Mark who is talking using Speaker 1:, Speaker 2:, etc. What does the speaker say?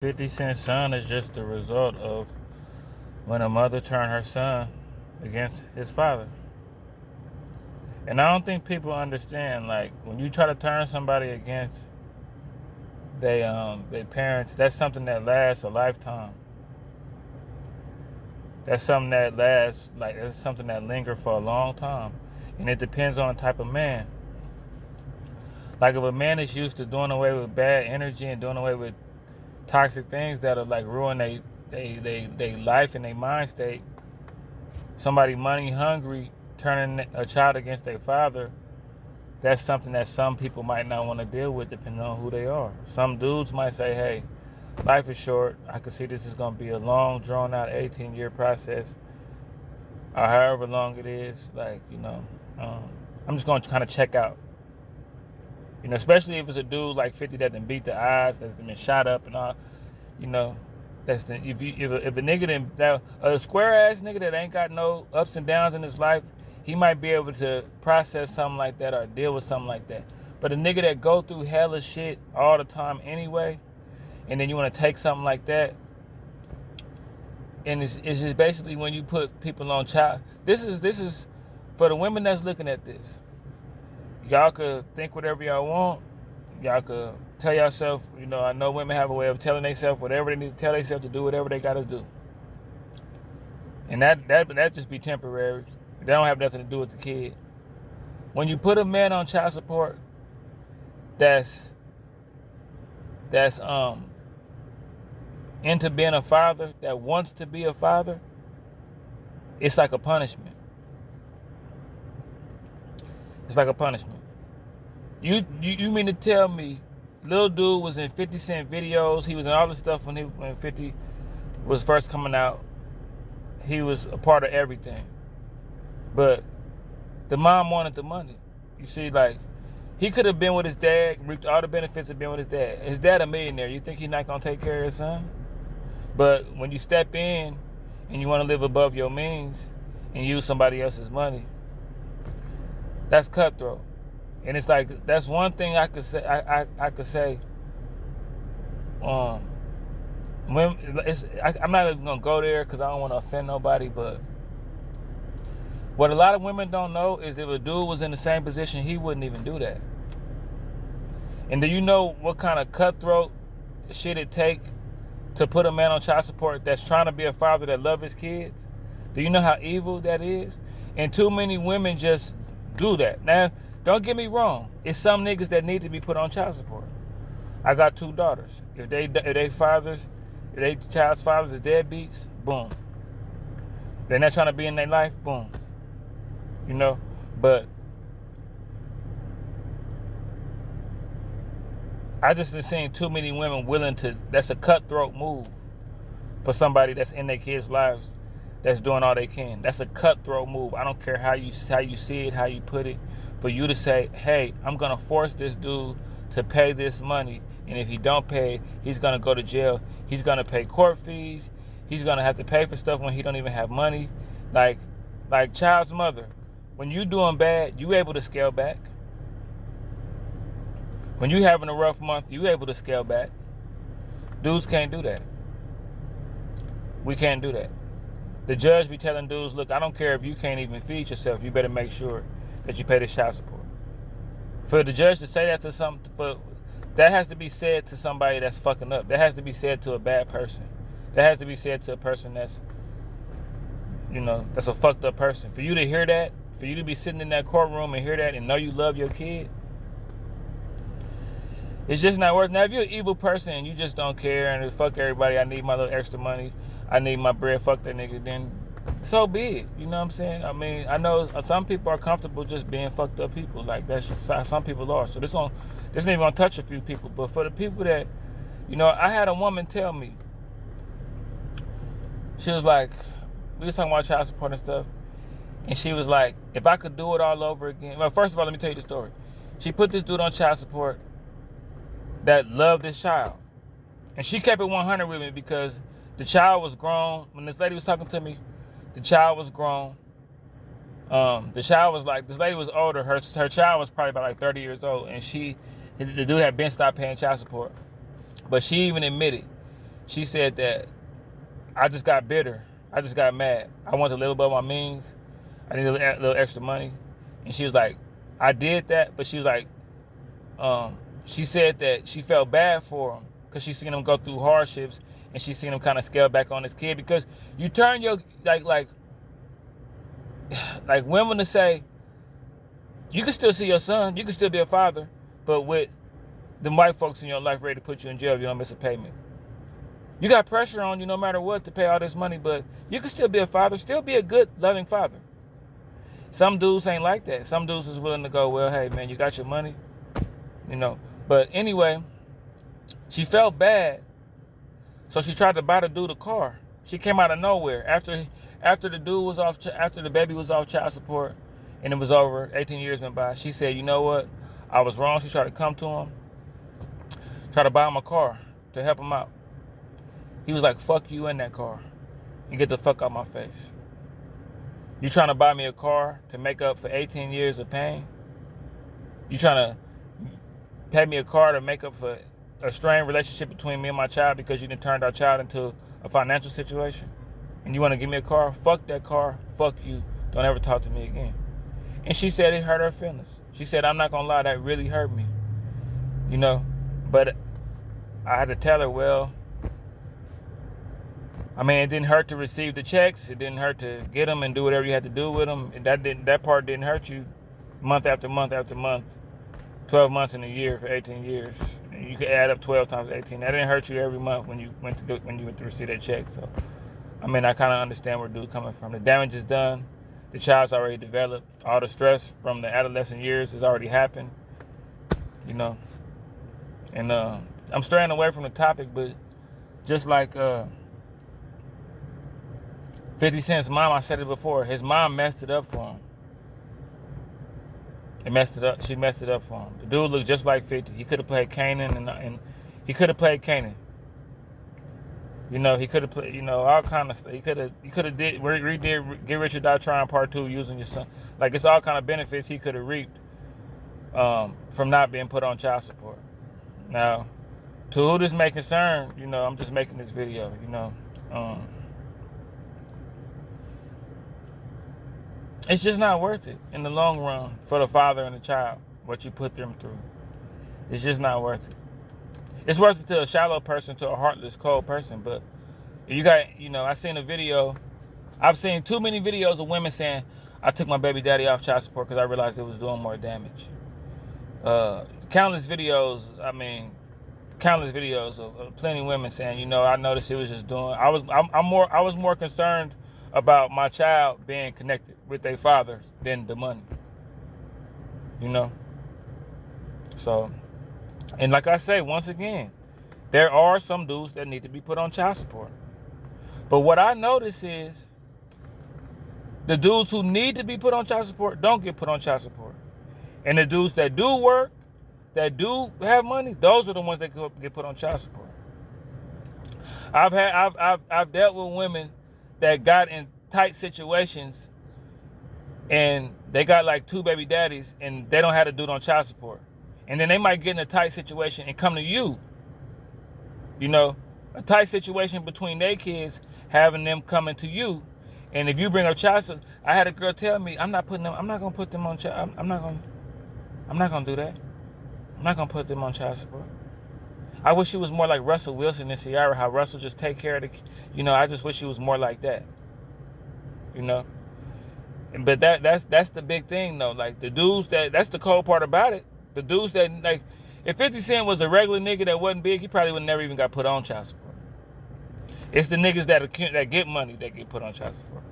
Speaker 1: 50 Cent son is just the result of when a mother turned her son against his father. And I don't think people understand, like, when you try to turn somebody against their parents, that's something that lasts a lifetime. That's something that lasts, like, that's something that lingers for a long time. And it depends on the type of man. Like, if a man is used to doing away with bad energy and doing away with toxic things that are like ruin they life and their mind state, somebody money hungry turning a child against their father, that's something that some people might not want to deal with depending on who they are. Some dudes might say, hey, life is short. I can see this is going to be a long, drawn out 18-year process, or however long it is. Like, I'm just going to kind of check out. Especially if it's a dude like 50 that done beat the odds, that's been shot up and all. You know, that's the if a nigga that a square ass nigga that ain't got no ups and downs in his life, he might be able to process something like that or deal with something like that. But a nigga that go through hella shit all the time anyway, and then you want to take something like that, and it's just basically when you put people on child. This is for the women that's looking at this. Y'all could think whatever y'all want. Y'all could tell yourself, I know women have a way of telling themselves whatever they need to tell themselves to do, whatever they got to do. And that just be temporary. They don't have nothing to do with the kid. When you put a man on child support that's into being a father, that wants to be a father, it's like a punishment. It's like a punishment. You mean to tell me Lil Dude was in 50 Cent videos, he was in all this stuff when 50 was first coming out. He was a part of everything. But the mom wanted the money. You see, like, he could have been with his dad, reaped all the benefits of being with his dad. His dad a millionaire. You think he's not going to take care of his son? But when you step in and you want to live above your means and use somebody else's money, that's cutthroat. And it's like, that's one thing I could say. I could say. I'm not even gonna go there because I don't want to offend nobody. But what a lot of women don't know is if a dude was in the same position, he wouldn't even do that. And do you know what kind of cutthroat shit it take to put a man on child support that's trying to be a father that love his kids? Do you know how evil that is? And too many women just do that. Now, don't get me wrong. It's some niggas that need to be put on child support. I got 2 daughters. If they child's fathers are deadbeats, boom. They're not trying to be in their life, boom. But I just have seen too many women willing to. That's a cutthroat move for somebody that's in their kids' lives, that's doing all they can. That's a cutthroat move. I don't care how you see it, how you put it. For you to say, hey, I'm going to force this dude to pay this money, and if he don't pay, he's going to go to jail. He's going to pay court fees. He's going to have to pay for stuff when he don't even have money. Like child's mother, when you doing bad, you able to scale back. When you having a rough month, you able to scale back. Dudes can't do that. We can't do that. The judge be telling dudes, look, I don't care if you can't even feed yourself. You better make sure that you pay the child support. For the judge to say that that has to be said to somebody that's fucking up. That has to be said to a bad person. That has to be said to a person that's a fucked up person. For you to hear that, for you to be sitting in that courtroom and hear that and know you love your kid, it's just not worth it. Now, if you're an evil person and you just don't care and fuck everybody, I need my little extra money, I need my bread, fuck that nigga, then so be it. You know what I'm saying? I mean, I know some people are comfortable just being fucked up people. Like, that's just how some people are. So this ain't even gonna touch a few people. But for the people that, I had a woman tell me, she was like, we was talking about child support and stuff, and she was like, if I could do it all over again. Well, first of all, let me tell you the story. She put this dude on child support that loved this child, and she kept it 100 with me because the child was grown. When this lady was talking to me, the child was grown. The child was like, this lady was older. Her child was probably about like 30 years old, and the dude had been stopped paying child support. But she even admitted, she said that I just got bitter. I just got mad. I wanted to live above my means. I needed a little extra money. And she was like, I did that, but she was like, she said that she felt bad for him because she seen him go through hardships and she seen him kind of scale back on his kid, because you turn your, like women to say, you can still see your son, you can still be a father, but with the white folks in your life ready to put you in jail if you don't miss a payment. You got pressure on you no matter what to pay all this money, but you can still be a father, still be a good, loving father. Some dudes ain't like that. Some dudes is willing to go, well, hey, man, you got your money, you know. But anyway, she felt bad, so she tried to buy the dude a car. She came out of nowhere after the dude was off, after the baby was off child support, and it was over. 18 years went by. She said, you know what? I was wrong. She tried to come to him, try to buy him a car to help him out. He was like, fuck you in that car. You get the fuck out my face. You trying to buy me a car to make up for 18 years of pain? You trying to pay me a car to make up for a strained relationship between me and my child because you done turned our child into a financial situation? And you want to give me a car? Fuck that car. Fuck you. Don't ever talk to me again. And she said it hurt her feelings. She said, I'm not going to lie, that really hurt me. You know? But I had to tell her, well, I mean, it didn't hurt to receive the checks. It didn't hurt to get them and do whatever you had to do with them. And that part didn't hurt you month after month after month, 12 months in a year for 18 years. You could add up 12 times 18. That didn't hurt you every month when you went to receive that check. So, I mean, I kind of understand where dude's coming from. The damage is done. The child's already developed. All the stress from the adolescent years has already happened. You know. And I'm straying away from the topic, but just like 50 Cent's mom, I said it before, his mom messed it up for him. She messed it up for him. The dude looked just like 50. He could have played Kanan, and he could have played Kanan. You know, he could have played, you know, all kind of stuff. He could have redid Get Rich or Die Trying Part 2 using your son. Like, it's all kind of benefits he could have reaped from not being put on child support. Now, to who this may concern, you know, I'm just making this video, you know. It's just not worth it in the long run for the father and the child, what you put them through. It's just not worth it. It's worth it to a shallow person, to a heartless, cold person. But you got, you know, I've seen too many videos of women saying, I took my baby daddy off child support because I realized it was doing more damage. Countless videos of plenty of women saying, you know, I noticed it was just doing, I was more concerned about my child being connected with their father than the money. You know? So, and like I say, once again, there are some dudes that need to be put on child support. But what I notice is the dudes who need to be put on child support don't get put on child support. And the dudes that do work, that do have money, those are the ones that get put on child support. I've dealt with women that got in tight situations and they got like 2 baby daddies and they don't have to do it on child support. And then they might get in a tight situation and come to you. You know, a tight situation between their kids, having them coming to you. And if you bring up child support, I had a girl tell me, I'm not gonna put them on child, I'm not gonna do that. I'm not gonna put them on child support. I wish she was more like Russell Wilson and Ciara, how Russell just take care of the, you know, I just wish she was more like that. You know? But that's the big thing though. Like the dudes that's the cold part about it. The dudes that, like, if 50 Cent was a regular nigga that wasn't big, he probably would never even got put on child support. It's the niggas that get money that get put on child support.